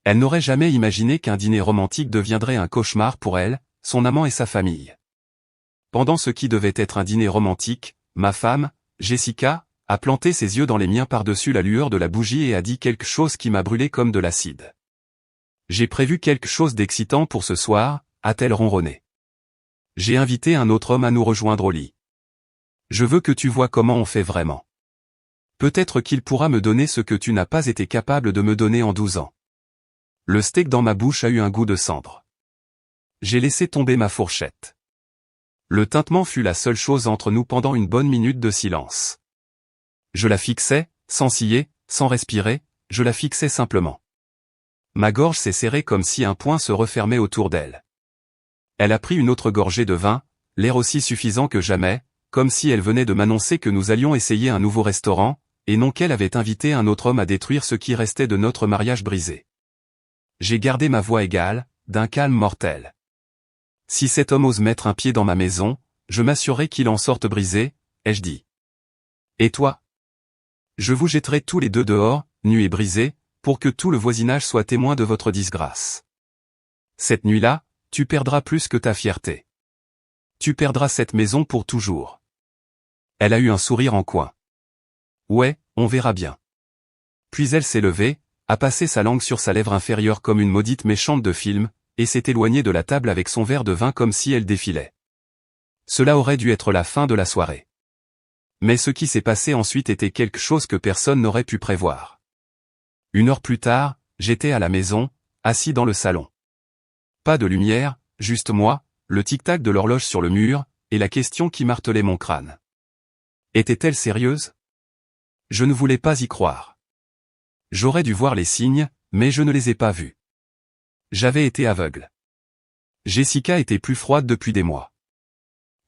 Elle n'aurait jamais imaginé qu'un dîner romantique deviendrait un cauchemar pour elle, son amant et sa famille. Pendant ce qui devait être un dîner romantique, ma femme, Jessica, a planté ses yeux dans les miens par-dessus la lueur de la bougie et a dit quelque chose qui m'a brûlé comme de l'acide. J'ai prévu quelque chose d'excitant pour ce soir, a-t-elle ronronné. J'ai invité un autre homme à nous rejoindre au lit. Je veux que tu vois comment on fait vraiment. Peut-être qu'il pourra me donner ce que tu n'as pas été capable de me donner en 12 ans. Le steak dans ma bouche a eu un goût de cendre. J'ai laissé tomber ma fourchette. Le tintement fut la seule chose entre nous pendant une bonne minute de silence. Je la fixais, sans scier, sans respirer, je la fixais simplement. Ma gorge s'est serrée comme si un poing se refermait autour d'elle. Elle a pris une autre gorgée de vin, l'air aussi suffisant que jamais, comme si elle venait de m'annoncer que nous allions essayer un nouveau restaurant, et non qu'elle avait invité un autre homme à détruire ce qui restait de notre mariage brisé. J'ai gardé ma voix égale, d'un calme mortel. Si cet homme ose mettre un pied dans ma maison, je m'assurerai qu'il en sorte brisé, ai-je dit. Et toi? Je vous jetterai tous les deux dehors, nus et brisés, pour que tout le voisinage soit témoin de votre disgrâce. Cette nuit-là, tu perdras plus que ta fierté. Tu perdras cette maison pour toujours. Elle a eu un sourire en coin. Ouais, on verra bien. Puis elle s'est levée, a passé sa langue sur sa lèvre inférieure comme une maudite méchante de film, et s'est éloignée de la table avec son verre de vin comme si elle défilait. Cela aurait dû être la fin de la soirée. Mais ce qui s'est passé ensuite était quelque chose que personne n'aurait pu prévoir. 1 heure plus tard, j'étais à la maison, assis dans le salon. Pas de lumière, juste moi, le tic-tac de l'horloge sur le mur, et la question qui martelait mon crâne. Était-elle sérieuse? Je ne voulais pas y croire. J'aurais dû voir les signes, mais je ne les ai pas vus. J'avais été aveugle. Jessica était plus froide depuis des mois.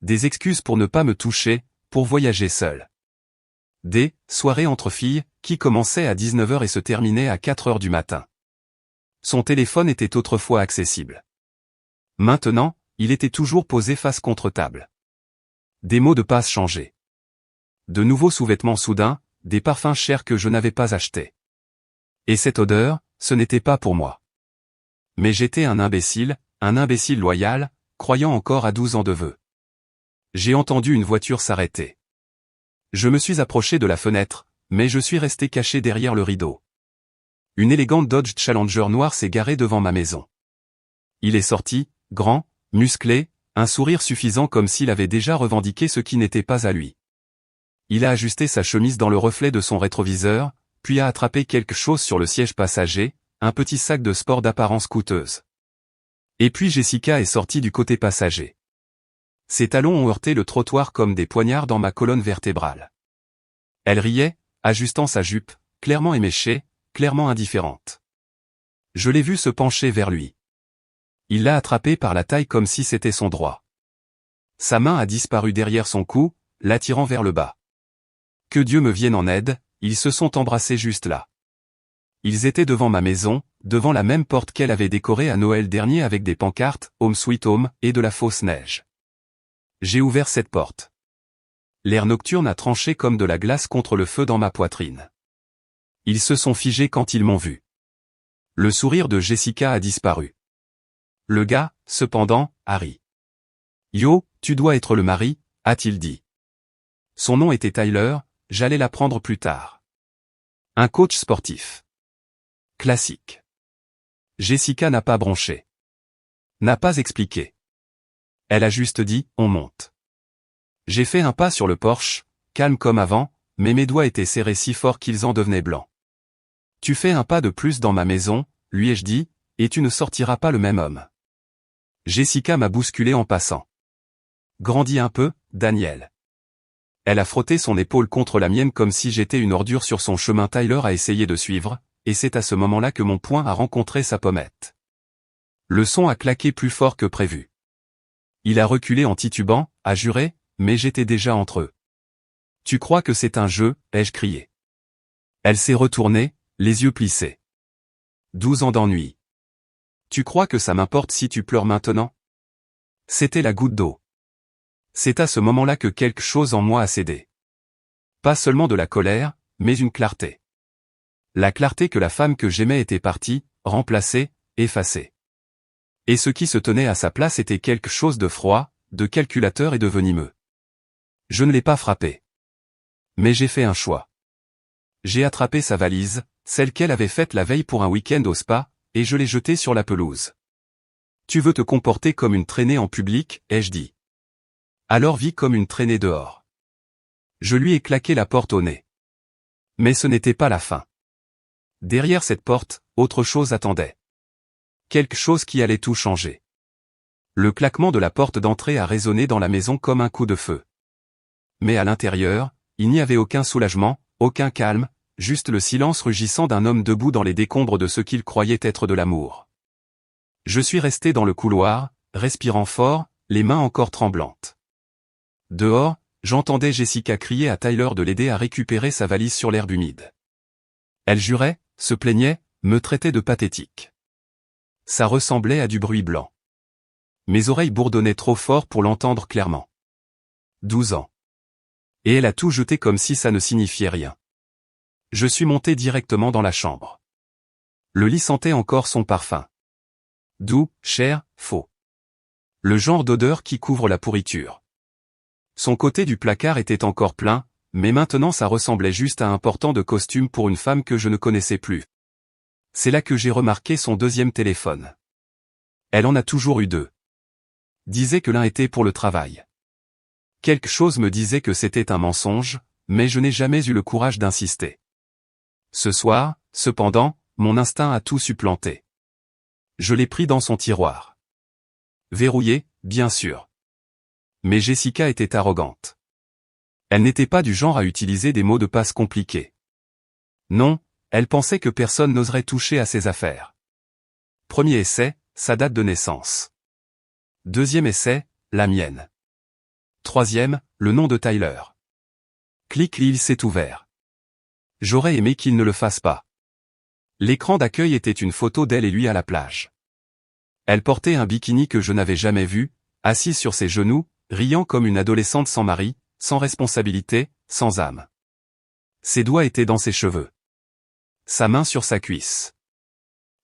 Des excuses pour ne pas me toucher, pour voyager seule. Des soirées entre filles, qui commençaient à 19h et se terminaient à 4h du matin. Son téléphone était autrefois accessible. Maintenant, il était toujours posé face contre table. Des mots de passe changés. De nouveaux sous-vêtements soudains, des parfums chers que je n'avais pas achetés. Et cette odeur, ce n'était pas pour moi. Mais j'étais un imbécile loyal, croyant encore à 12 ans de vœux. J'ai entendu une voiture s'arrêter. Je me suis approché de la fenêtre, mais je suis resté caché derrière le rideau. Une élégante Dodge Challenger noire s'est garée devant ma maison. Il est sorti, grand, musclé, un sourire suffisant comme s'il avait déjà revendiqué ce qui n'était pas à lui. Il a ajusté sa chemise dans le reflet de son rétroviseur, puis a attrapé quelque chose sur le siège passager, un petit sac de sport d'apparence coûteuse. Et puis Jessica est sortie du côté passager. Ses talons ont heurté le trottoir comme des poignards dans ma colonne vertébrale. Elle riait, ajustant sa jupe, clairement éméchée, clairement indifférente. Je l'ai vue se pencher vers lui. Il l'a attrapée par la taille comme si c'était son droit. Sa main a disparu derrière son cou, l'attirant vers le bas. Que Dieu me vienne en aide, ils se sont embrassés juste là. Ils étaient devant ma maison, devant la même porte qu'elle avait décorée à Noël dernier avec des pancartes, Home Sweet Home, et de la fausse neige. J'ai ouvert cette porte. L'air nocturne a tranché comme de la glace contre le feu dans ma poitrine. Ils se sont figés quand ils m'ont vu. Le sourire de Jessica a disparu. Le gars, cependant, a ri. Yo, tu dois être le mari, a-t-il dit. Son nom était Tyler, j'allais l'apprendre plus tard. Un coach sportif. Classique. Jessica n'a pas bronché. N'a pas expliqué. Elle a juste dit, on monte. J'ai fait un pas sur le porche, calme comme avant, mais mes doigts étaient serrés si fort qu'ils en devenaient blancs. Tu fais un pas de plus dans ma maison, lui ai-je dit, et tu ne sortiras pas le même homme. Jessica m'a bousculé en passant. Grandis un peu, Daniel. Elle a frotté son épaule contre la mienne comme si j'étais une ordure sur son chemin. Tyler a essayé de suivre, et c'est à ce moment-là que mon poing a rencontré sa pommette. Le son a claqué plus fort que prévu. Il a reculé en titubant, a juré, mais j'étais déjà entre eux. Tu crois que c'est un jeu, ai-je crié. Elle s'est retournée, les yeux plissés. 12 ans d'ennui. Tu crois que ça m'importe si tu pleures maintenant? C'était la goutte d'eau. C'est à ce moment-là que quelque chose en moi a cédé. Pas seulement de la colère, mais une clarté. La clarté que la femme que j'aimais était partie, remplacée, effacée. Et ce qui se tenait à sa place était quelque chose de froid, de calculateur et de venimeux. Je ne l'ai pas frappé. Mais j'ai fait un choix. J'ai attrapé sa valise, celle qu'elle avait faite la veille pour un week-end au spa, et je l'ai jetée sur la pelouse. Tu veux te comporter comme une traînée en public, ai-je dit. Alors vis comme une traînée dehors. Je lui ai claqué la porte au nez. Mais ce n'était pas la fin. Derrière cette porte, autre chose attendait. Quelque chose qui allait tout changer. Le claquement de la porte d'entrée a résonné dans la maison comme un coup de feu. Mais à l'intérieur, il n'y avait aucun soulagement, aucun calme, juste le silence rugissant d'un homme debout dans les décombres de ce qu'il croyait être de l'amour. Je suis resté dans le couloir, respirant fort, les mains encore tremblantes. Dehors, j'entendais Jessica crier à Tyler de l'aider à récupérer sa valise sur l'herbe humide. Elle jurait, se plaignait, me traitait de pathétique. Ça ressemblait à du bruit blanc. Mes oreilles bourdonnaient trop fort pour l'entendre clairement. 12 ans. Et elle a tout jeté comme si ça ne signifiait rien. Je suis monté directement dans la chambre. Le lit sentait encore son parfum. Doux, cher, faux. Le genre d'odeur qui couvre la pourriture. Son côté du placard était encore plein, mais maintenant ça ressemblait juste à un portant de costume pour une femme que je ne connaissais plus. C'est là que j'ai remarqué son deuxième téléphone. Elle en a toujours eu deux. Disait que l'un était pour le travail. Quelque chose me disait que c'était un mensonge, mais je n'ai jamais eu le courage d'insister. Ce soir, cependant, mon instinct a tout supplanté. Je l'ai pris dans son tiroir. Verrouillé, bien sûr. Mais Jessica était arrogante. Elle n'était pas du genre à utiliser des mots de passe compliqués. Non, elle pensait que personne n'oserait toucher à ses affaires. Premier essai, sa date de naissance. Deuxième essai, la mienne. Troisième, le nom de Tyler. Clic, il s'est ouvert. J'aurais aimé qu'il ne le fasse pas. L'écran d'accueil était une photo d'elle et lui à la plage. Elle portait un bikini que je n'avais jamais vu, assise sur ses genoux, riant comme une adolescente sans mari, sans responsabilité, sans âme. Ses doigts étaient dans ses cheveux. Sa main sur sa cuisse.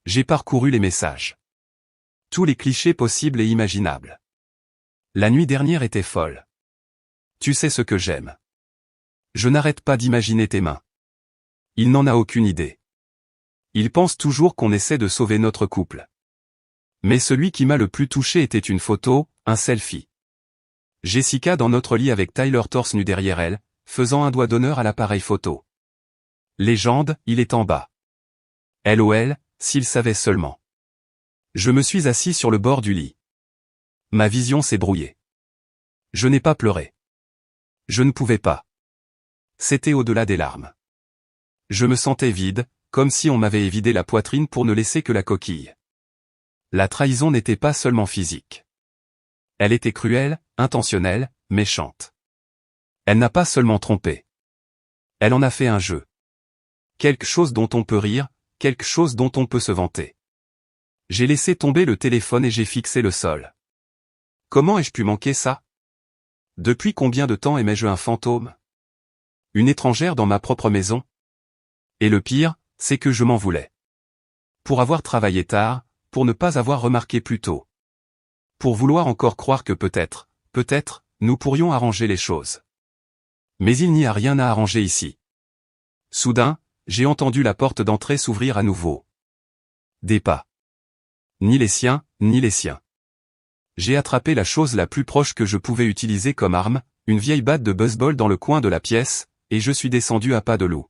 J'ai parcouru les messages. Tous les clichés possibles et imaginables. La nuit dernière était folle. Tu sais ce que j'aime. Je n'arrête pas d'imaginer tes mains. Il n'en a aucune idée. Il pense toujours qu'on essaie de sauver notre couple. Mais celui qui m'a le plus touché était une photo, un selfie. Jessica dans notre lit avec Tyler torse nu derrière elle, faisant un doigt d'honneur à l'appareil photo. Légende, il est en bas. LOL, s'il savait seulement. Je me suis assis sur le bord du lit. Ma vision s'est brouillée. Je n'ai pas pleuré. Je ne pouvais pas. C'était au-delà des larmes. Je me sentais vide, comme si on m'avait évidé la poitrine pour ne laisser que la coquille. La trahison n'était pas seulement physique. Elle était cruelle, intentionnelle, méchante. Elle n'a pas seulement trompé. Elle en a fait un jeu. Quelque chose dont on peut rire, quelque chose dont on peut se vanter. J'ai laissé tomber le téléphone et j'ai fixé le sol. Comment ai-je pu manquer ça? Depuis combien de temps aimais-je un fantôme? Une étrangère dans ma propre maison? Et le pire, c'est que je m'en voulais. Pour avoir travaillé tard, pour ne pas avoir remarqué plus tôt. Pour vouloir encore croire que peut-être, nous pourrions arranger les choses. Mais il n'y a rien à arranger ici. Soudain, j'ai entendu la porte d'entrée s'ouvrir à nouveau. Des pas. Ni les siens, ni les siens. J'ai attrapé la chose la plus proche que je pouvais utiliser comme arme, une vieille batte de baseball dans le coin de la pièce, et je suis descendu à pas de loup.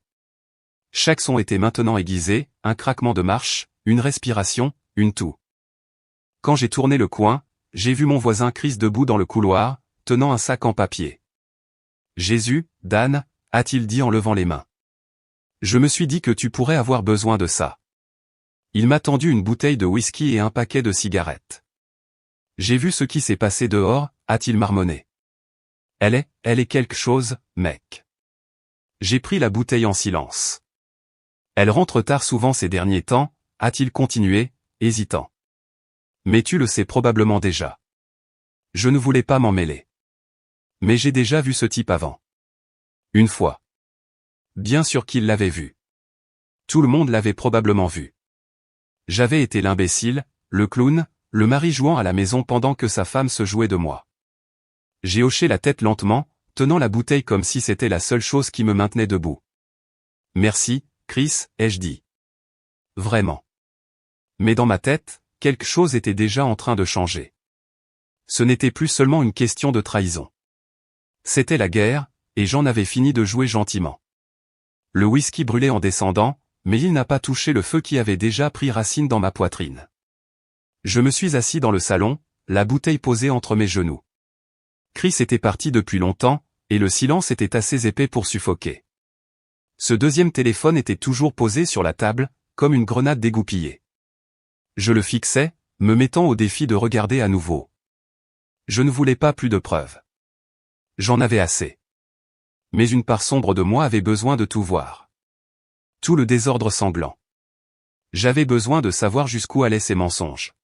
Chaque son était maintenant aiguisé, un craquement de marche, une respiration, une toux. Quand j'ai tourné le coin, j'ai vu mon voisin Chris debout dans le couloir, tenant un sac en papier. Jésus, Dan, a-t-il dit en levant les mains. Je me suis dit que tu pourrais avoir besoin de ça. Il m'a tendu une bouteille de whisky et un paquet de cigarettes. J'ai vu ce qui s'est passé dehors, a-t-il marmonné. Elle est quelque chose, mec. J'ai pris la bouteille en silence. Elle rentre tard souvent ces derniers temps, a-t-il continué, hésitant. Mais tu le sais probablement déjà. Je ne voulais pas m'en mêler. Mais j'ai déjà vu ce type avant. Une fois. Bien sûr qu'il l'avait vu. Tout le monde l'avait probablement vu. J'avais été l'imbécile, le clown, le mari jouant à la maison pendant que sa femme se jouait de moi. J'ai hoché la tête lentement, tenant la bouteille comme si c'était la seule chose qui me maintenait debout. Merci, Chris, ai-je dit. Vraiment. Mais dans ma tête, quelque chose était déjà en train de changer. Ce n'était plus seulement une question de trahison. C'était la guerre, et j'en avais fini de jouer gentiment. Le whisky brûlait en descendant, mais il n'a pas touché le feu qui avait déjà pris racine dans ma poitrine. Je me suis assis dans le salon, la bouteille posée entre mes genoux. Chris était parti depuis longtemps, et le silence était assez épais pour suffoquer. Ce deuxième téléphone était toujours posé sur la table, comme une grenade dégoupillée. Je le fixais, me mettant au défi de regarder à nouveau. Je ne voulais pas plus de preuves. J'en avais assez. Mais une part sombre de moi avait besoin de tout voir. Tout le désordre sanglant. J'avais besoin de savoir jusqu'où allaient ces mensonges.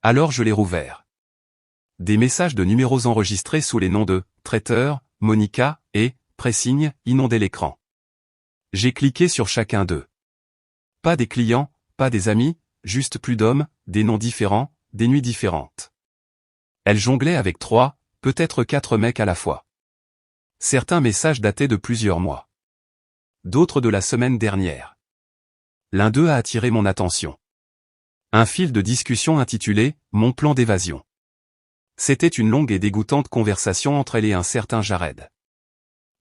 Alors je les rouvers. Des messages de numéros enregistrés sous les noms de « Traiteur »,« Monica » et « Pressigne » inondaient l'écran. J'ai cliqué sur chacun d'eux. Pas des clients, pas des amis, juste plus d'hommes, des noms différents, des nuits différentes. Elle jonglait avec 3, peut-être 4 mecs à la fois. Certains messages dataient de plusieurs mois. D'autres de la semaine dernière. L'un d'eux a attiré mon attention. Un fil de discussion intitulé « Mon plan d'évasion ». C'était une longue et dégoûtante conversation entre elle et un certain Jared.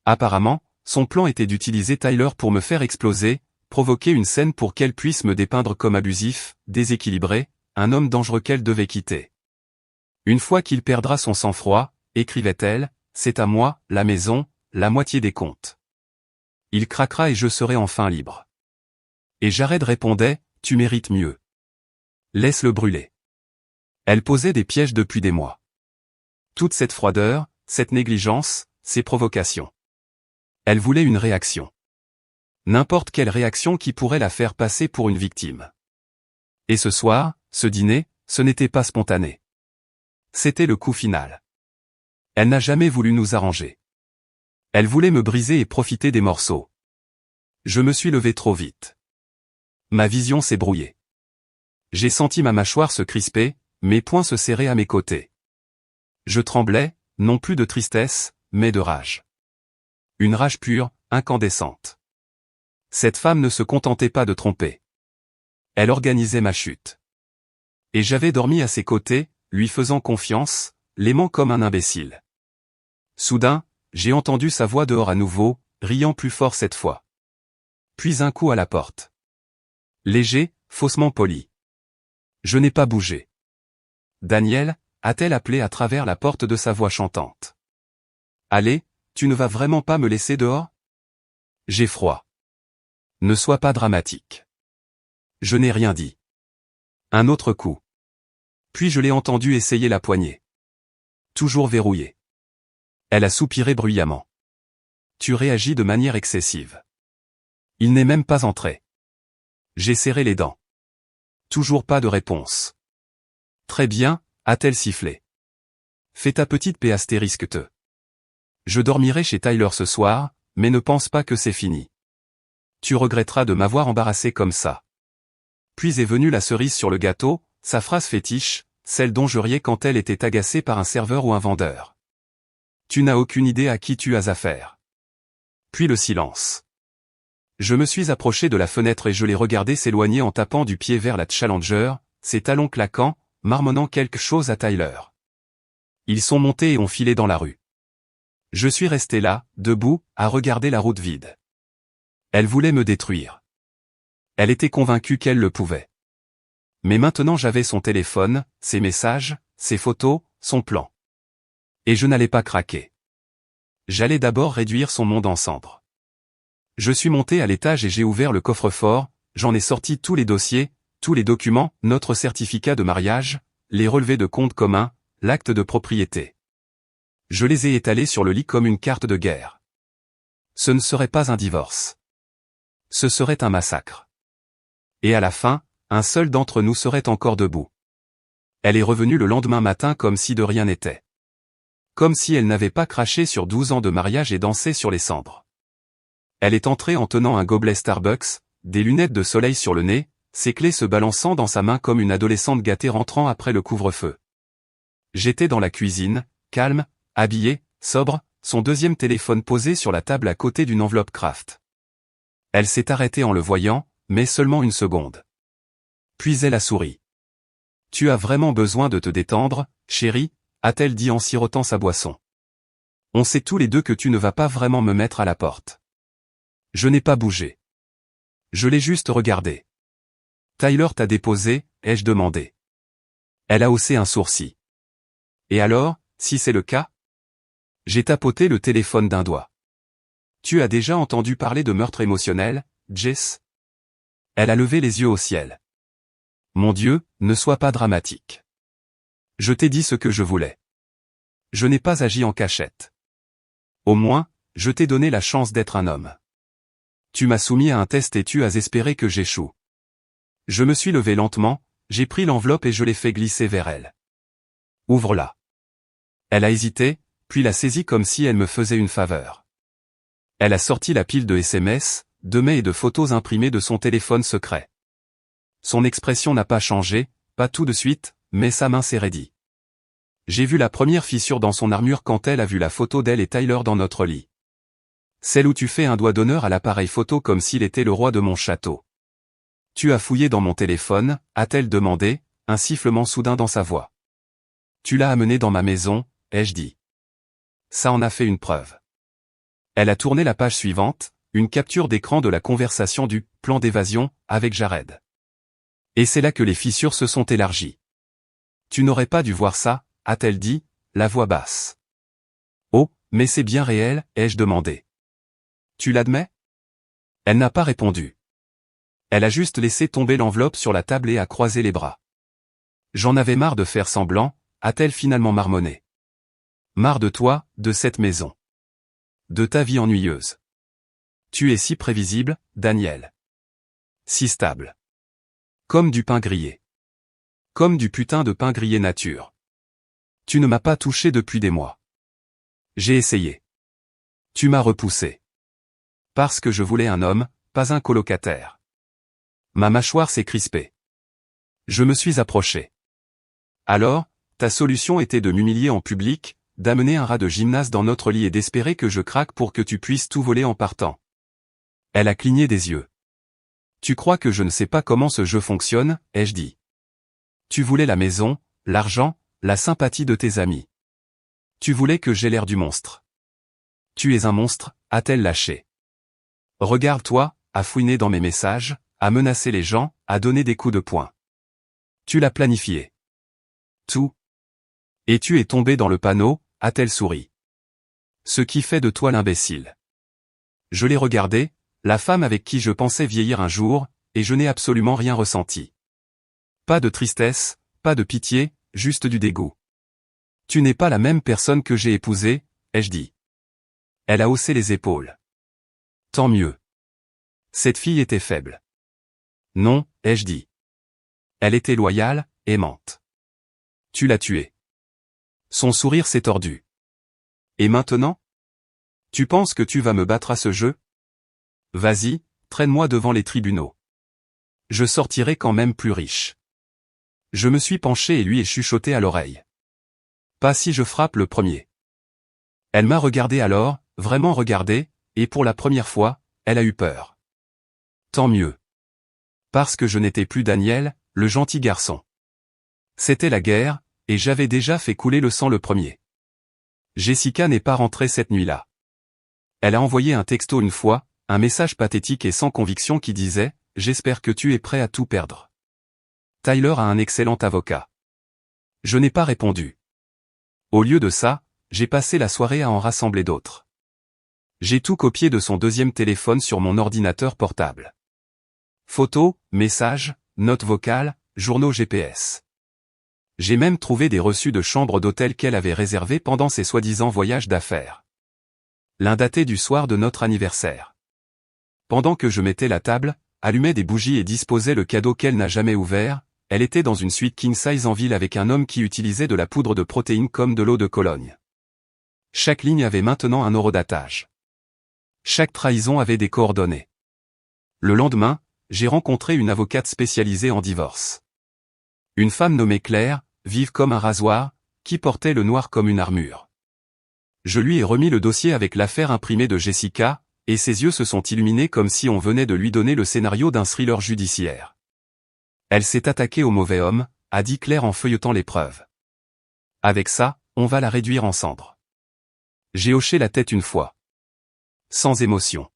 Apparemment, son plan était d'utiliser Tyler pour me faire exploser, provoquer une scène pour qu'elle puisse me dépeindre comme abusif, déséquilibré, un homme dangereux qu'elle devait quitter. Une fois qu'il perdra son sang-froid, écrivait-elle, c'est à moi, la maison, la moitié des comptes. Il craquera et je serai enfin libre. Et Jared répondait, tu mérites mieux. Laisse-le brûler. Elle posait des pièges depuis des mois. Toute cette froideur, cette négligence, ces provocations. Elle voulait une réaction. N'importe quelle réaction qui pourrait la faire passer pour une victime. Et ce soir, ce dîner, ce n'était pas spontané. C'était le coup final. Elle n'a jamais voulu nous arranger. Elle voulait me briser et profiter des morceaux. Je me suis levé trop vite. Ma vision s'est brouillée. J'ai senti ma mâchoire se crisper, mes poings se serrer à mes côtés. Je tremblais, non plus de tristesse, mais de rage. Une rage pure, incandescente. Cette femme ne se contentait pas de tromper. Elle organisait ma chute. Et j'avais dormi à ses côtés, lui faisant confiance, l'aimant comme un imbécile. Soudain, j'ai entendu sa voix dehors à nouveau, riant plus fort cette fois. Puis un coup à la porte. Léger, faussement poli. Je n'ai pas bougé. Daniel, a-t-elle appelé à travers la porte de sa voix chantante. Allez, tu ne vas vraiment pas me laisser dehors? J'ai froid. Ne sois pas dramatique. Je n'ai rien dit. Un autre coup. Puis je l'ai entendu essayer la poignée. Toujours verrouillée. Elle a soupiré bruyamment. Tu réagis de manière excessive. Il n'est même pas entré. J'ai serré les dents. Toujours pas de réponse. Très bien, a-t-elle sifflé. Fais ta petite paix astérisque te. Je dormirai chez Tyler ce soir, mais ne pense pas que c'est fini. Tu regretteras de m'avoir embarrassé comme ça. Puis est venue la cerise sur le gâteau, sa phrase fétiche, celle dont je riais quand elle était agacée par un serveur ou un vendeur. Tu n'as aucune idée à qui tu as affaire. Puis le silence. Je me suis approché de la fenêtre et je l'ai regardé s'éloigner en tapant du pied vers la Challenger, ses talons claquant, marmonnant quelque chose à Tyler. Ils sont montés et ont filé dans la rue. Je suis resté là, debout, à regarder la route vide. Elle voulait me détruire. Elle était convaincue qu'elle le pouvait. Mais maintenant j'avais son téléphone, ses messages, ses photos, son plan. Et je n'allais pas craquer. J'allais d'abord réduire son monde en cendres. Je suis monté à l'étage et j'ai ouvert le coffre-fort, j'en ai sorti tous les dossiers, tous les documents, notre certificat de mariage, les relevés de compte commun, l'acte de propriété. Je les ai étalés sur le lit comme une carte de guerre. Ce ne serait pas un divorce. Ce serait un massacre. Et à la fin, un seul d'entre nous serait encore debout. Elle est revenue le lendemain matin comme si de rien n'était. Comme si elle n'avait pas craché sur 12 ans de mariage et dansé sur les cendres. Elle est entrée en tenant un gobelet Starbucks, des lunettes de soleil sur le nez, ses clés se balançant dans sa main comme une adolescente gâtée rentrant après le couvre-feu. J'étais dans la cuisine, calme, habillé, sobre, son deuxième téléphone posé sur la table à côté d'une enveloppe Kraft. Elle s'est arrêtée en le voyant, mais seulement une seconde. Puis elle a souri. « Tu as vraiment besoin de te détendre, chérie ?» a-t-elle dit en sirotant sa boisson. « On sait tous les deux que tu ne vas pas vraiment me mettre à la porte. » Je n'ai pas bougé. Je l'ai juste regardé. « Tyler t'a déposé ?» ai-je demandé. Elle a haussé un sourcil. « Et alors, si c'est le cas ?» J'ai tapoté le téléphone d'un doigt. « Tu as déjà entendu parler de meurtre émotionnel, Jess ?» Elle a levé les yeux au ciel. « Mon Dieu, ne sois pas dramatique. Je t'ai dit ce que je voulais. Je n'ai pas agi en cachette. Au moins, je t'ai donné la chance d'être un homme. Tu m'as soumis à un test et tu as espéré que j'échoue. » Je me suis levé lentement, j'ai pris l'enveloppe et je l'ai fait glisser vers elle. « Ouvre-la. » Elle a hésité, puis l'a saisie comme si elle me faisait une faveur. Elle a sorti la pile de SMS, de mails et de photos imprimées de son téléphone secret. Son expression n'a pas changé, pas tout de suite, mais sa main s'est raidie. J'ai vu la première fissure dans son armure quand elle a vu la photo d'elle et Tyler dans notre lit. Celle où tu fais un doigt d'honneur à l'appareil photo comme s'il était le roi de mon château. « Tu as fouillé dans mon téléphone ?» a-t-elle demandé, un sifflement soudain dans sa voix. « Tu l'as amené dans ma maison ?» ai-je dit. Ça en a fait une preuve. Elle a tourné la page suivante, une capture d'écran de la conversation du « plan d'évasion » avec Jared. Et c'est là que les fissures se sont élargies. « Tu n'aurais pas dû voir ça ?» a-t-elle dit, la voix basse. « Oh, mais c'est bien réel ?» ai-je demandé. « Tu l'admets ?» Elle n'a pas répondu. Elle a juste laissé tomber l'enveloppe sur la table et a croisé les bras. « J'en avais marre de faire semblant » a-t-elle finalement marmonné. « Marre de toi, de cette maison. De ta vie ennuyeuse. Tu es si prévisible, Daniel. Si stable. Comme du pain grillé. Comme du putain de pain grillé nature. Tu ne m'as pas touché depuis des mois. J'ai essayé. Tu m'as repoussé. Parce que je voulais un homme, pas un colocataire. Ma mâchoire s'est crispée. Je me suis approché. Alors, ta solution était de m'humilier en public, d'amener un rat de gymnase dans notre lit et d'espérer que je craque pour que tu puisses tout voler en partant. Elle a cligné des yeux. Tu crois que je ne sais pas comment ce jeu fonctionne, ai-je dit. Tu voulais la maison, l'argent, la sympathie de tes amis. Tu voulais que j'aie l'air du monstre. Tu es un monstre, a-t-elle lâché. Regarde-toi, à fouiner dans mes messages, à menacer les gens, à donner des coups de poing. Tu l'as planifié. Tout. Et tu es tombé dans le panneau, a-t-elle souri. Ce qui fait de toi l'imbécile. Je l'ai regardée, la femme avec qui je pensais vieillir un jour, et je n'ai absolument rien ressenti. Pas de tristesse, pas de pitié, juste du dégoût. Tu n'es pas la même personne que j'ai épousée, ai-je dit. Elle a haussé les épaules. Tant mieux. Cette fille était faible. Non, ai-je dit. Elle était loyale, aimante. Tu l'as tuée. Son sourire s'est tordu. Et maintenant? Tu penses que tu vas me battre à ce jeu? Vas-y, traîne-moi devant les tribunaux. Je sortirai quand même plus riche. Je me suis penché et lui ai chuchoté à l'oreille. Pas si je frappe le premier. Elle m'a regardé alors, vraiment regardé, et pour la première fois, elle a eu peur. Tant mieux. Parce que je n'étais plus Daniel, le gentil garçon. C'était la guerre, et j'avais déjà fait couler le sang le premier. Jessica n'est pas rentrée cette nuit-là. Elle a envoyé un texto une fois, un message pathétique et sans conviction qui disait « J'espère que tu es prêt à tout perdre. » Tyler a un excellent avocat. Je n'ai pas répondu. Au lieu de ça, j'ai passé la soirée à en rassembler d'autres. J'ai tout copié de son deuxième téléphone sur mon ordinateur portable. Photos, messages, notes vocales, journaux GPS. J'ai même trouvé des reçus de chambre d'hôtel qu'elle avait réservés pendant ses soi-disant voyages d'affaires. L'un daté du soir de notre anniversaire. Pendant que je mettais la table, allumais des bougies et disposais le cadeau qu'elle n'a jamais ouvert, elle était dans une suite king size en ville avec un homme qui utilisait de la poudre de protéines comme de l'eau de Cologne. Chaque ligne avait maintenant un horodatage. Chaque trahison avait des coordonnées. Le lendemain, j'ai rencontré une avocate spécialisée en divorce. Une femme nommée Claire, vive comme un rasoir, qui portait le noir comme une armure. Je lui ai remis le dossier avec l'affaire imprimée de Jessica, et ses yeux se sont illuminés comme si on venait de lui donner le scénario d'un thriller judiciaire. Elle s'est attaquée au mauvais homme, a dit Claire en feuilletant les preuves. Avec ça, on va la réduire en cendres. J'ai hoché la tête une fois. Sans émotion.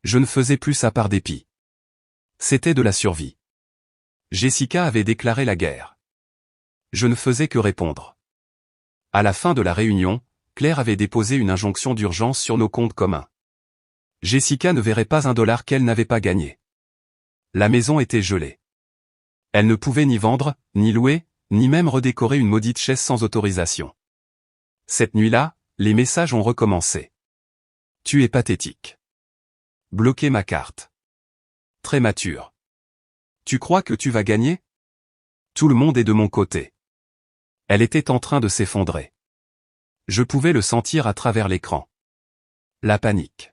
Je ne faisais plus ça par dépit. C'était de la survie. Jessica avait déclaré la guerre. Je ne faisais que répondre. À la fin de la réunion, Claire avait déposé une injonction d'urgence sur nos comptes communs. Jessica ne verrait pas $1 qu'elle n'avait pas gagné. La maison était gelée. Elle ne pouvait ni vendre, ni louer, ni même redécorer une maudite chaise sans autorisation. Cette nuit-là, les messages ont recommencé. Tu es pathétique. Bloquer ma carte. Très mature. Tu crois que tu vas gagner? Tout le monde est de mon côté. Elle était en train de s'effondrer. Je pouvais le sentir à travers l'écran. La panique.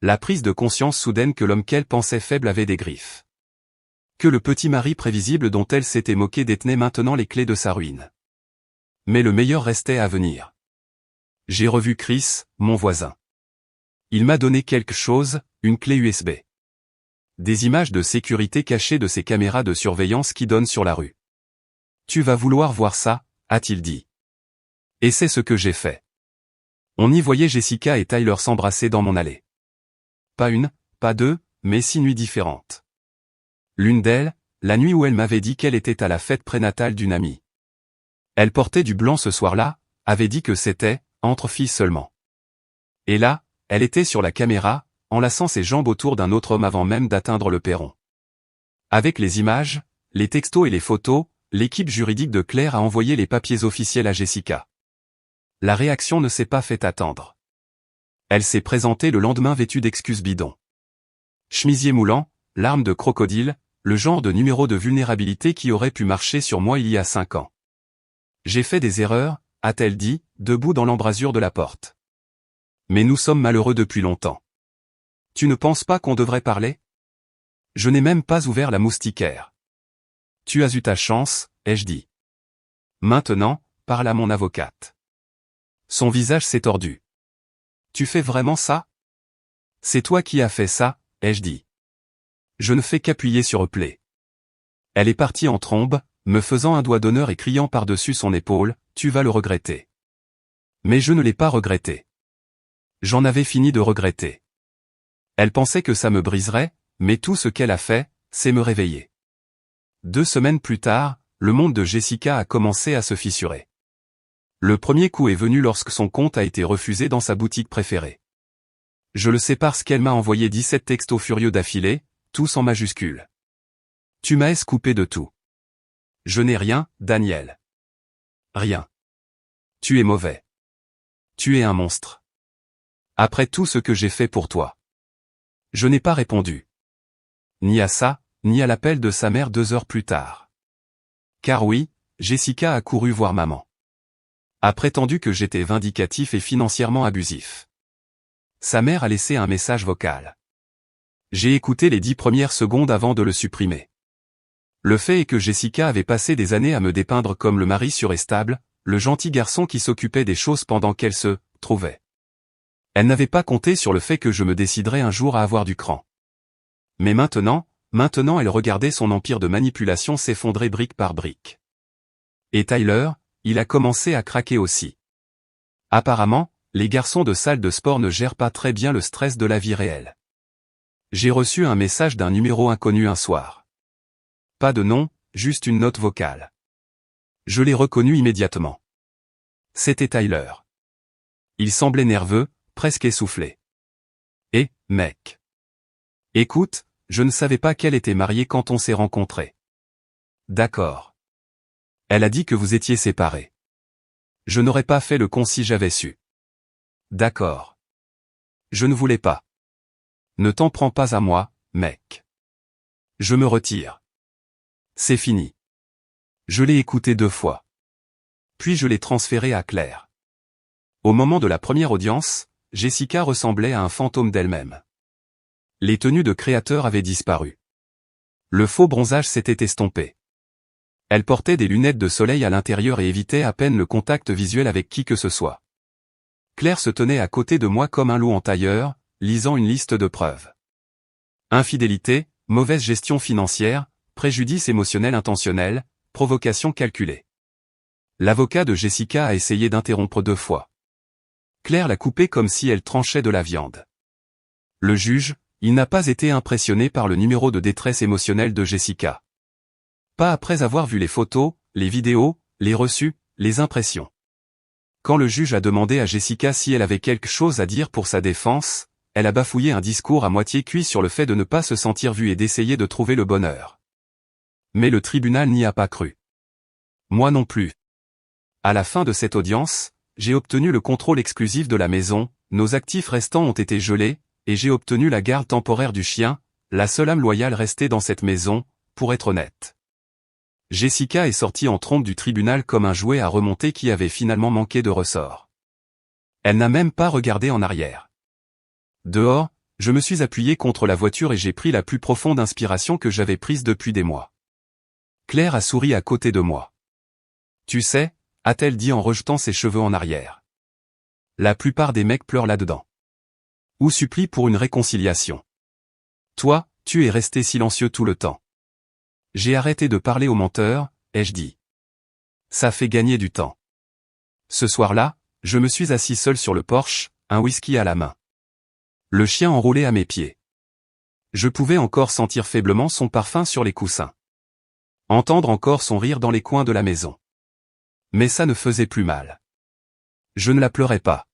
La prise de conscience soudaine que l'homme qu'elle pensait faible avait des griffes. Que le petit mari prévisible dont elle s'était moquée détenait maintenant les clés de sa ruine. Mais le meilleur restait à venir. J'ai revu Chris, mon voisin. Il m'a donné quelque chose, une clé USB. Des images de sécurité cachées de ses caméras de surveillance qui donnent sur la rue. Tu vas vouloir voir ça, a-t-il dit. Et c'est ce que j'ai fait. On y voyait Jessica et Tyler s'embrasser dans mon allée. Pas une, pas deux, mais 6 nuits différentes. L'une d'elles, la nuit où elle m'avait dit qu'elle était à la fête prénatale d'une amie. Elle portait du blanc ce soir-là, avait dit que c'était, entre filles seulement. Et là, elle était sur la caméra, enlaçant ses jambes autour d'un autre homme avant même d'atteindre le perron. Avec les images, les textos et les photos, l'équipe juridique de Claire a envoyé les papiers officiels à Jessica. La réaction ne s'est pas fait attendre. Elle s'est présentée le lendemain vêtue d'excuses bidons. Chemisier moulant, larmes de crocodile, le genre de numéro de vulnérabilité qui aurait pu marcher sur moi il y a 5 ans. J'ai fait des erreurs, a-t-elle dit, debout dans l'embrasure de la porte. Mais nous sommes malheureux depuis longtemps. Tu ne penses pas qu'on devrait parler? Je n'ai même pas ouvert la moustiquaire. Tu as eu ta chance, ai-je dit. Maintenant, parle à mon avocate. Son visage s'est tordu. Tu fais vraiment ça? C'est toi qui as fait ça, ai-je dit. Je ne fais qu'appuyer sur replay. Elle est partie en trombe, me faisant un doigt d'honneur et criant par-dessus son épaule, tu vas le regretter. Mais je ne l'ai pas regretté. J'en avais fini de regretter. Elle pensait que ça me briserait, mais tout ce qu'elle a fait, c'est me réveiller. 2 semaines plus tard, le monde de Jessica a commencé à se fissurer. Le premier coup est venu lorsque son compte a été refusé dans sa boutique préférée. Je le sais parce qu'elle m'a envoyé 17 textos furieux d'affilée, tous en majuscules. Tu m'as coupé de tout. Je n'ai rien, Daniel. Rien. Tu es mauvais. Tu es un monstre. Après tout ce que j'ai fait pour toi. Je n'ai pas répondu. Ni à ça, ni à l'appel de sa mère 2 heures plus tard. Car oui, Jessica a couru voir maman. A prétendu que j'étais vindicatif et financièrement abusif. Sa mère a laissé un message vocal. J'ai écouté les 10 premières secondes avant de le supprimer. Le fait est que Jessica avait passé des années à me dépeindre comme le mari surestable, le gentil garçon qui s'occupait des choses pendant qu'elle se trouvait. Elle n'avait pas compté sur le fait que je me déciderais un jour à avoir du cran. Mais maintenant elle regardait son empire de manipulation s'effondrer brique par brique. Et Tyler, il a commencé à craquer aussi. Apparemment, les garçons de salle de sport ne gèrent pas très bien le stress de la vie réelle. J'ai reçu un message d'un numéro inconnu un soir. Pas de nom, juste une note vocale. Je l'ai reconnu immédiatement. C'était Tyler. Il semblait nerveux, presque essoufflé. Eh, mec. Écoute, je ne savais pas qu'elle était mariée quand on s'est rencontrés. D'accord. Elle a dit que vous étiez séparés. Je n'aurais pas fait le con si j'avais su. D'accord. Je ne voulais pas. Ne t'en prends pas à moi, mec. Je me retire. C'est fini. Je l'ai écouté 2 fois. Puis je l'ai transféré à Claire. Au moment de la première audience, Jessica ressemblait à un fantôme d'elle-même. Les tenues de créateur avaient disparu. Le faux bronzage s'était estompé. Elle portait des lunettes de soleil à l'intérieur et évitait à peine le contact visuel avec qui que ce soit. Claire se tenait à côté de moi comme un loup en tailleur, lisant une liste de preuves. Infidélité, mauvaise gestion financière, préjudice émotionnel intentionnel, provocation calculée. L'avocat de Jessica a essayé d'interrompre 2 fois. Claire l'a coupé comme si elle tranchait de la viande. Le juge, il n'a pas été impressionné par le numéro de détresse émotionnelle de Jessica. Pas après avoir vu les photos, les vidéos, les reçus, les impressions. Quand le juge a demandé à Jessica si elle avait quelque chose à dire pour sa défense, elle a bafouillé un discours à moitié cuit sur le fait de ne pas se sentir vue et d'essayer de trouver le bonheur. Mais le tribunal n'y a pas cru. Moi non plus. À la fin de cette audience, j'ai obtenu le contrôle exclusif de la maison, nos actifs restants ont été gelés, et j'ai obtenu la garde temporaire du chien, la seule âme loyale restée dans cette maison, pour être honnête. Jessica est sortie en trompe du tribunal comme un jouet à remonter qui avait finalement manqué de ressort. Elle n'a même pas regardé en arrière. Dehors, je me suis appuyé contre la voiture et j'ai pris la plus profonde inspiration que j'avais prise depuis des mois. Claire a souri à côté de moi. Tu sais, a-t-elle dit en rejetant ses cheveux en arrière. La plupart des mecs pleurent là-dedans. Ou supplient pour une réconciliation. Toi, tu es resté silencieux tout le temps. J'ai arrêté de parler aux menteurs, ai-je dit. Ça fait gagner du temps. Ce soir-là, je me suis assis seul sur le porche, un whisky à la main. Le chien enroulé à mes pieds. Je pouvais encore sentir faiblement son parfum sur les coussins. Entendre encore son rire dans les coins de la maison. Mais ça ne faisait plus mal. Je ne la pleurais pas.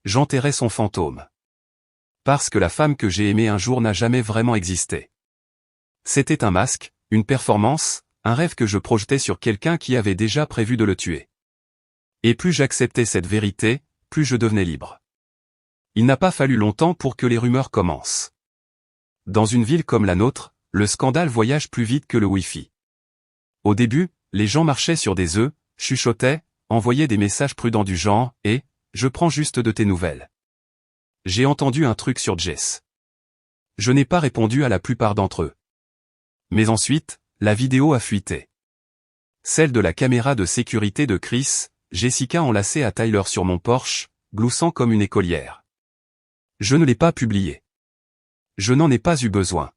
J'enterrais son fantôme. Parce que la femme que j'ai aimée un jour n'a jamais vraiment existé. C'était un masque, une performance, un rêve que je projetais sur quelqu'un qui avait déjà prévu de le tuer. Et plus j'acceptais cette vérité, plus je devenais libre. Il n'a pas fallu longtemps pour que les rumeurs commencent. Dans une ville comme la nôtre, le scandale voyage plus vite que le Wi-Fi. Au début, les gens marchaient sur des œufs, chuchotaient, envoyaient des messages prudents du genre « Et, je prends juste de tes nouvelles. » J'ai entendu un truc sur Jess. Je n'ai pas répondu à la plupart d'entre eux. Mais ensuite, la vidéo a fuité. Celle de la caméra de sécurité de Chris, Jessica enlacée à Tyler sur mon porche, gloussant comme une écolière. Je ne l'ai pas publiée. Je n'en ai pas eu besoin.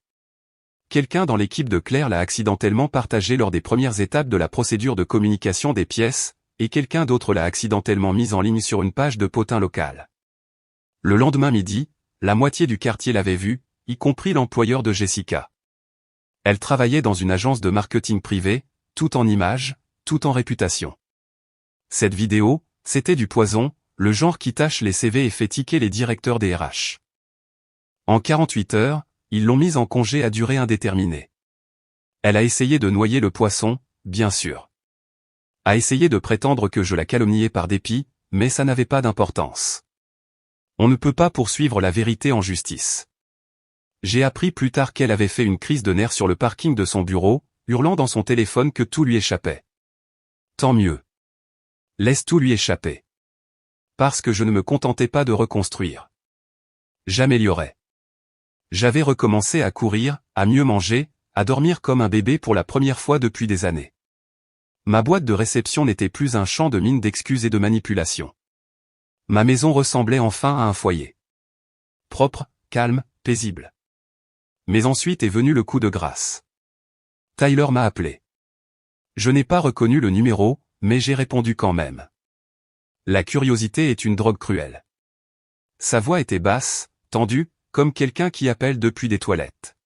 Quelqu'un dans l'équipe de Claire l'a accidentellement partagée lors des premières étapes de la procédure de communication des pièces, et quelqu'un d'autre l'a accidentellement mise en ligne sur une page de potin local. Le lendemain midi, la moitié du quartier l'avait vue, y compris l'employeur de Jessica. Elle travaillait dans une agence de marketing privé, tout en images, tout en réputation. Cette vidéo, c'était du poison, le genre qui tâche les CV et fait tiquer les directeurs des RH. En 48 heures, ils l'ont mise en congé à durée indéterminée. Elle a essayé de noyer le poisson, bien sûr. A essayé de prétendre que je la calomniais par dépit, mais ça n'avait pas d'importance. On ne peut pas poursuivre la vérité en justice. J'ai appris plus tard qu'elle avait fait une crise de nerfs sur le parking de son bureau, hurlant dans son téléphone que tout lui échappait. Tant mieux. Laisse tout lui échapper. Parce que je ne me contentais pas de reconstruire. J'améliorais. J'avais recommencé à courir, à mieux manger, à dormir comme un bébé pour la première fois depuis des années. Ma boîte de réception n'était plus un champ de mines d'excuses et de manipulations. Ma maison ressemblait enfin à un foyer. Propre, calme, paisible. Mais ensuite est venu le coup de grâce. Tyler m'a appelé. Je n'ai pas reconnu le numéro, mais j'ai répondu quand même. La curiosité est une drogue cruelle. Sa voix était basse, tendue, comme quelqu'un qui appelle depuis des toilettes.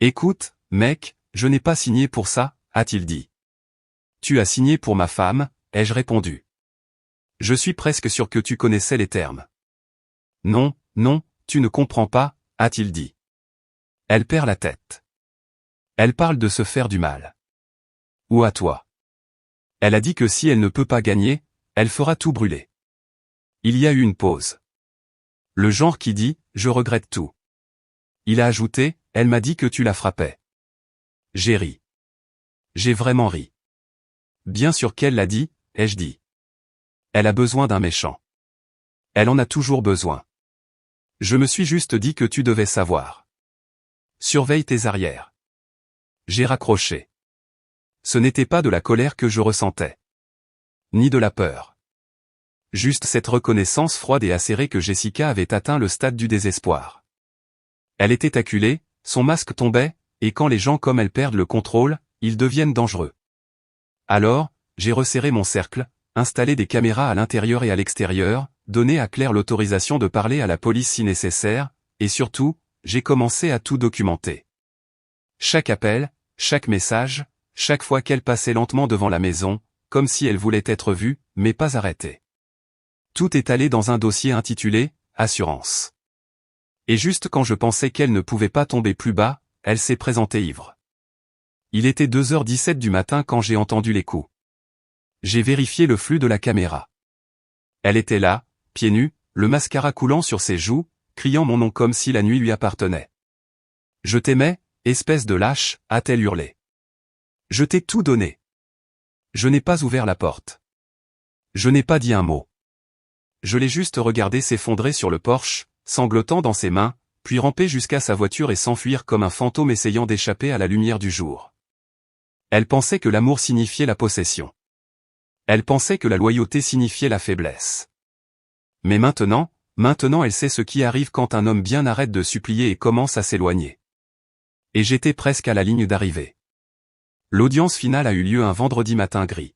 Écoute, mec, je n'ai pas signé pour ça, a-t-il dit. Tu as signé pour ma femme, ai-je répondu. Je suis presque sûr que tu connaissais les termes. Non, non, tu ne comprends pas, a-t-il dit. Elle perd la tête. Elle parle de se faire du mal. Ou à toi. Elle a dit que si elle ne peut pas gagner, elle fera tout brûler. Il y a eu une pause. Le genre qui dit, je regrette tout. Il a ajouté, elle m'a dit que tu la frappais. J'ai ri. J'ai vraiment ri. Bien sûr qu'elle l'a dit, ai-je dit. Elle a besoin d'un méchant. Elle en a toujours besoin. Je me suis juste dit que tu devais savoir. Surveille tes arrières. J'ai raccroché. Ce n'était pas de la colère que je ressentais. Ni de la peur. Juste cette reconnaissance froide et acérée que Jessica avait atteint le stade du désespoir. Elle était acculée, son masque tombait, et quand les gens comme elle perdent le contrôle, ils deviennent dangereux. Alors, j'ai resserré mon cercle, installé des caméras à l'intérieur et à l'extérieur, donné à Claire l'autorisation de parler à la police si nécessaire, et surtout, j'ai commencé à tout documenter. Chaque appel, chaque message, chaque fois qu'elle passait lentement devant la maison, comme si elle voulait être vue, mais pas arrêtée. Tout est allé dans un dossier intitulé « Assurance ». Et juste quand je pensais qu'elle ne pouvait pas tomber plus bas, elle s'est présentée ivre. Il était 2h17 du matin quand j'ai entendu les coups. J'ai vérifié le flux de la caméra. Elle était là, pieds nus, le mascara coulant sur ses joues, criant mon nom comme si la nuit lui appartenait. « Je t'aimais, espèce de lâche », a-t-elle hurlé. « Je t'ai tout donné. Je n'ai pas ouvert la porte. Je n'ai pas dit un mot. Je l'ai juste regardé s'effondrer sur le porche, sanglotant dans ses mains, puis ramper jusqu'à sa voiture et s'enfuir comme un fantôme essayant d'échapper à la lumière du jour. Elle pensait que l'amour signifiait la possession. Elle pensait que la loyauté signifiait la faiblesse. Mais maintenant elle sait ce qui arrive quand un homme bien arrête de supplier et commence à s'éloigner. Et j'étais presque à la ligne d'arrivée. L'audience finale a eu lieu un vendredi matin gris.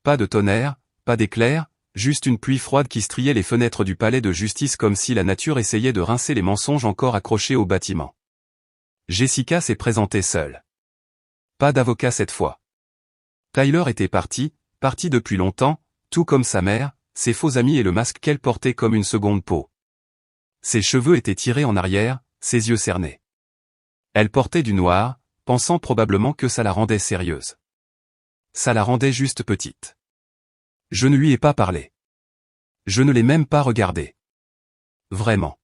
Pas de tonnerre, pas d'éclair, juste une pluie froide qui striait les fenêtres du palais de justice comme si la nature essayait de rincer les mensonges encore accrochés au bâtiment. Jessica s'est présentée seule. Pas d'avocat cette fois. Tyler était parti depuis longtemps, tout comme sa mère, ses faux amis et le masque qu'elle portait comme une seconde peau. Ses cheveux étaient tirés en arrière, ses yeux cernés. Elle portait du noir, pensant probablement que ça la rendait sérieuse. Ça la rendait juste petite. Je ne lui ai pas parlé. Je ne l'ai même pas regardé. Vraiment.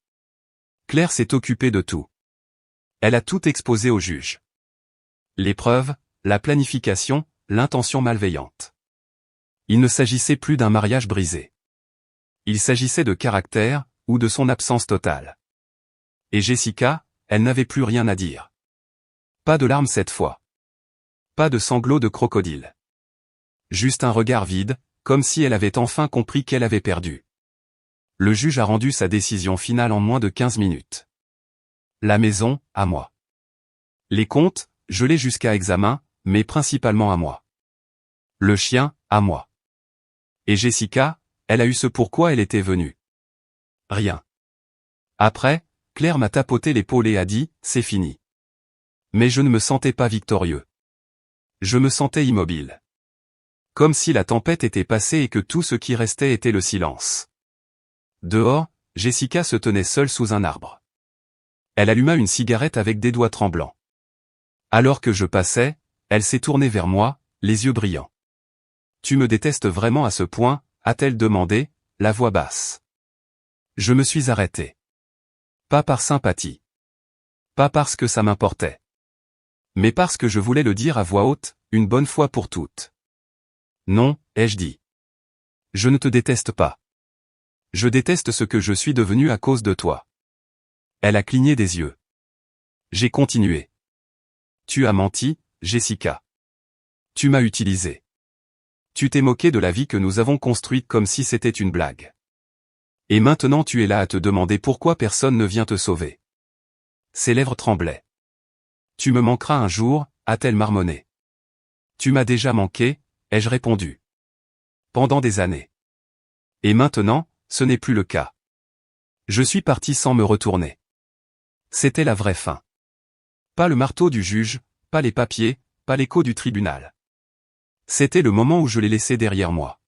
Claire s'est occupée de tout. Elle a tout exposé au juge. Les preuves, la planification, l'intention malveillante. Il ne s'agissait plus d'un mariage brisé. Il s'agissait de caractère, ou de son absence totale. Et Jessica, elle n'avait plus rien à dire. Pas de larmes cette fois. Pas de sanglots de crocodile. Juste un regard vide, comme si elle avait enfin compris qu'elle avait perdu. Le juge a rendu sa décision finale en moins de 15 minutes. La maison, à moi. Les comptes, gelés jusqu'à examen, mais principalement à moi. Le chien, à moi. Et Jessica, elle a eu ce pourquoi elle était venue. Rien. Après, Claire m'a tapoté l'épaule et a dit, c'est fini. Mais je ne me sentais pas victorieux. Je me sentais immobile. Comme si la tempête était passée et que tout ce qui restait était le silence. Dehors, Jessica se tenait seule sous un arbre. Elle alluma une cigarette avec des doigts tremblants. Alors que je passais, elle s'est tournée vers moi, les yeux brillants. « Tu me détestes vraiment à ce point ?» a-t-elle demandé, la voix basse. Je me suis arrêté. Pas par sympathie. Pas parce que ça m'importait. Mais parce que je voulais le dire à voix haute, une bonne fois pour toutes. Non, ai-je dit. Je ne te déteste pas. Je déteste ce que je suis devenu à cause de toi. Elle a cligné des yeux. J'ai continué. Tu as menti, Jessica. Tu m'as utilisé. Tu t'es moqué de la vie que nous avons construite comme si c'était une blague. Et maintenant tu es là à te demander pourquoi personne ne vient te sauver. Ses lèvres tremblaient. Tu me manqueras un jour, a-t-elle marmonné. Tu m'as déjà manqué, ai-je répondu. Pendant des années. Et maintenant, ce n'est plus le cas. Je suis parti sans me retourner. C'était la vraie fin. Pas le marteau du juge, pas les papiers, pas l'écho du tribunal. C'était le moment où je l'ai laissé derrière moi.